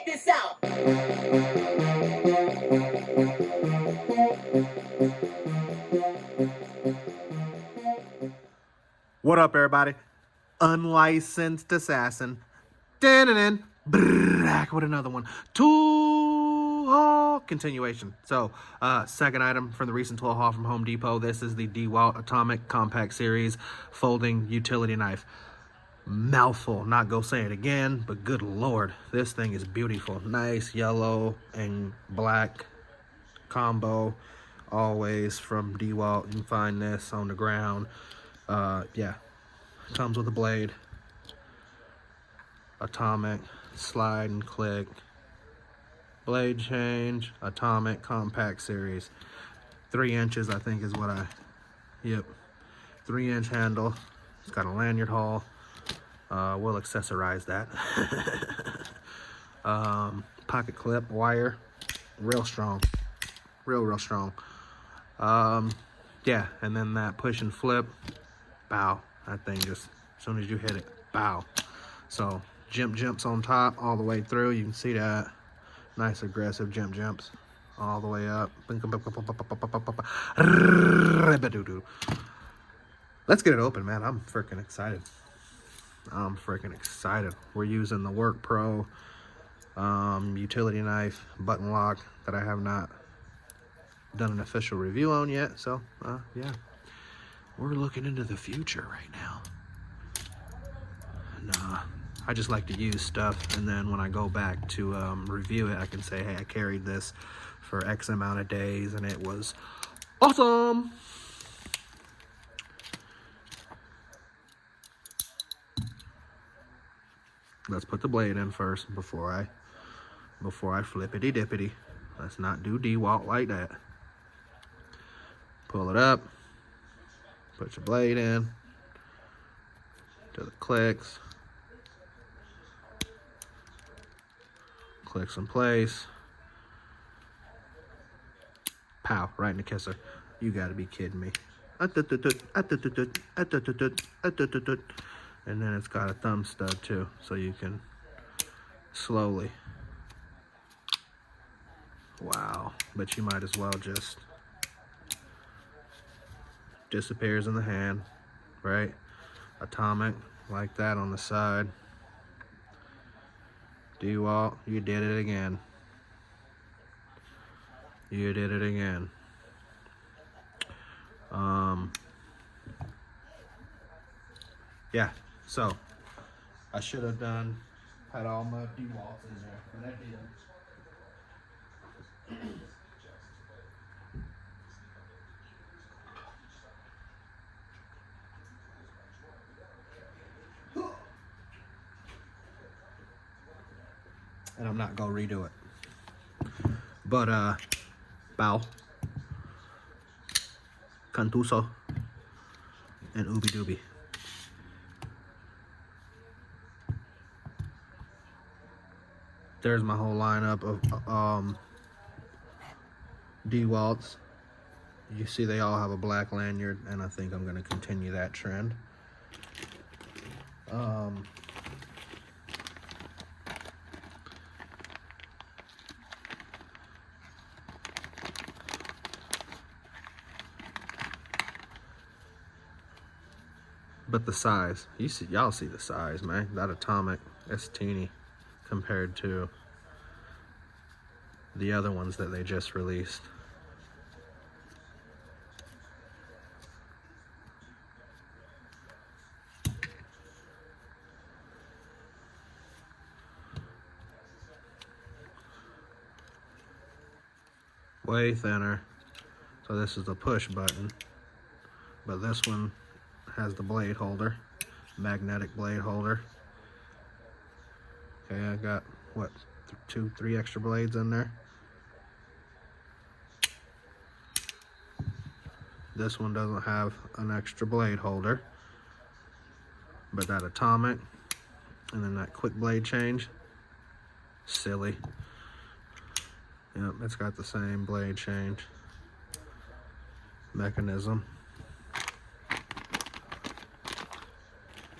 this out. What up, everybody? Unlicensed assassin. Dan back with another one. Tool haul continuation. So, second item from the recent tool haul from Home Depot. This is the Dewalt Atomic Compact Series folding utility knife. Mouthful, not go say it again, but good lord, this thing is beautiful. Nice yellow and black combo, always from Dewalt. You can find this on the ground. Yeah, comes with a blade, atomic, slide and click, blade change, atomic compact series. 3 inches, I think, is what yep, 3-inch handle. It's got a lanyard haul. We'll accessorize that. Pocket clip, wire, real strong, real strong. Yeah, and then that push and flip, bow. That thing just, as soon as you hit it, bow. So jumps on top all the way through. You can see that. Nice aggressive jumps all the way up. Let's get it open, man. I'm freaking excited. We're using the Work Pro utility knife button lock that I have not done an official review on yet. So yeah, we're looking into the future right now. And I just like to use stuff, and then when I go back to review it, I can say, hey, I carried this for X amount of days and it was awesome. Let's put the blade in first before I flippity dippity. Let's not do Dewalt like that. Pull it up, put your blade in, do the clicks in place, pow, right in the kisser. You gotta be kidding me. And then it's got a thumb stud too, so you can slowly. Wow, but you might as well just disappears in the hand, right? Atomic, like that on the side. Dewalt, you did it again. You did it again. Yeah, so I should have had all my Dewalts in there, but I didn't. And I'm not gonna redo it. But bow, cantuso, and ooby dooby. There's my whole lineup of Dewalts. You see they all have a black lanyard, and I think I'm gonna continue that trend. But the size, y'all see the size, man. That atomic, it's teeny compared to the other ones that they just released. Way thinner. So this is the push button, but this one has the blade holder, magnetic blade holder. Okay, I got what, 2-3 extra blades in there. This one doesn't have an extra blade holder, but that atomic and then that quick blade change, silly. Yep, it's got the same blade change mechanism.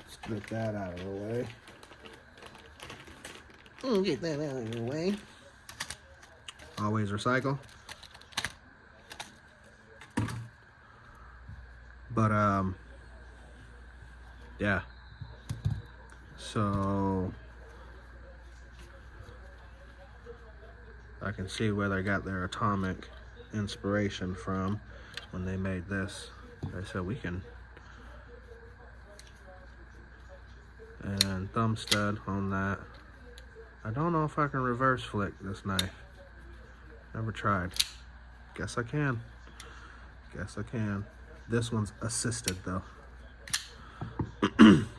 Let's get that out of the way. Get that out of your way. Always recycle. But, yeah. So, I can see where they got their atomic inspiration from when they made this. They said we can, and thumb stud on that. I don't know if I can reverse flick this knife. Never tried. Guess I can. Guess I can. This one's assisted though.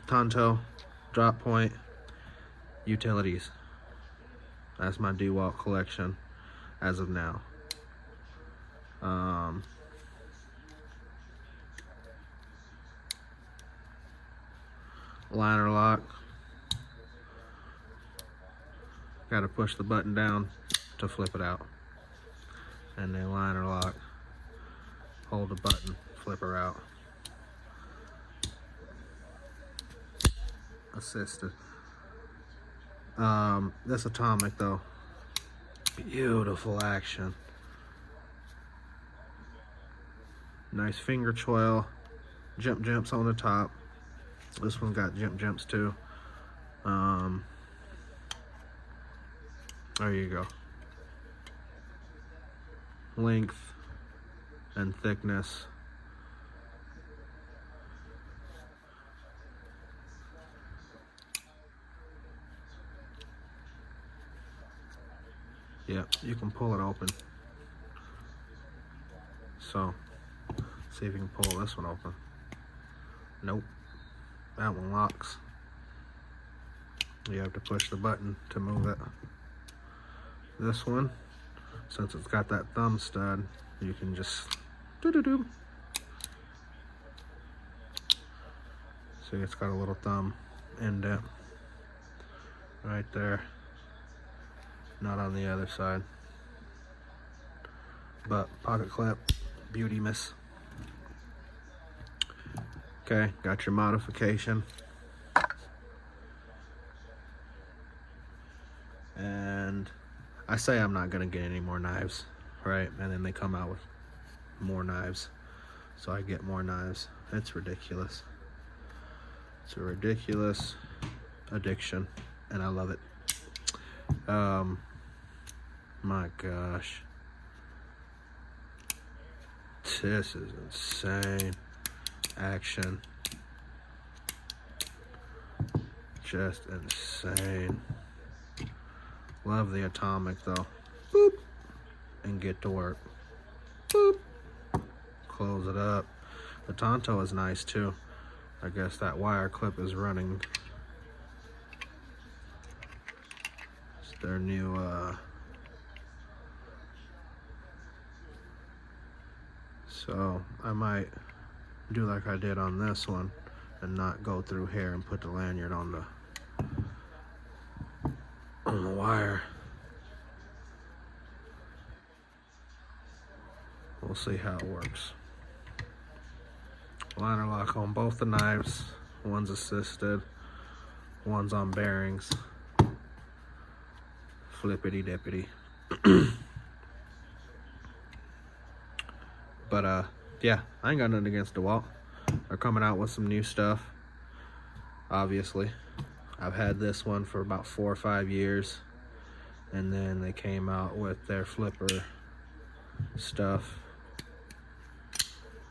Tonto, drop point, utilities. That's my Dewalt collection as of now. Liner lock. Got to push the button down to flip it out. And then liner lock. Hold the button, flip her out. Assisted. This atomic though, beautiful action. Nice finger choil, jumps on the top. This one got jumps too. There you go. Length and thickness. Yeah, you can pull it open. So, see if you can pull this one open. Nope, that one locks. You have to push the button to move it. This one, since it's got that thumb stud, you can just doo-doo-doo. See, it's got a little thumb indent right there. Not on the other side. But pocket clip, beauty miss. Okay, got your modification. And I say I'm not gonna get any more knives, right? And then they come out with more knives. So I get more knives. It's ridiculous. It's a ridiculous addiction, and I love it. My gosh. This is insane. Action. Just insane. Love the atomic though. Boop. And get to work. Boop. Close it up. The Tonto is nice too. I guess that wire clip is running. It's their new so I might do like I did on this one and not go through here and put the lanyard on the wire. We'll see how it works. Liner lock on both the knives. One's assisted, one's on bearings. Flippity dippity. But yeah, I ain't got nothing against Dewalt. They're coming out with some new stuff. Obviously, I've had this one for about 4 or 5 years, and then they came out with their flipper stuff.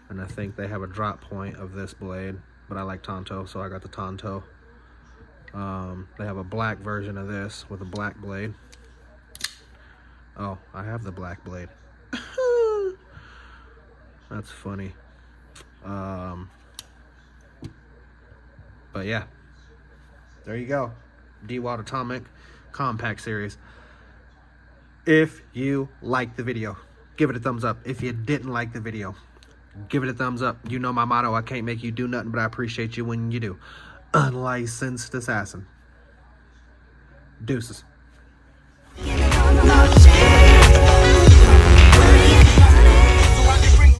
And I think they have a drop point of this blade, but I like Tonto, so I got the Tonto. They have a black version of this with a black blade. Oh, I have the black blade. That's funny. But yeah, there you go. Dewalt Atomic Compact Series. If you liked the video, give it a thumbs up. If you didn't like the video, give it a thumbs up. You know my motto, I can't make you do nothing, but I appreciate you when you do. Unlicensed assassin. Deuces.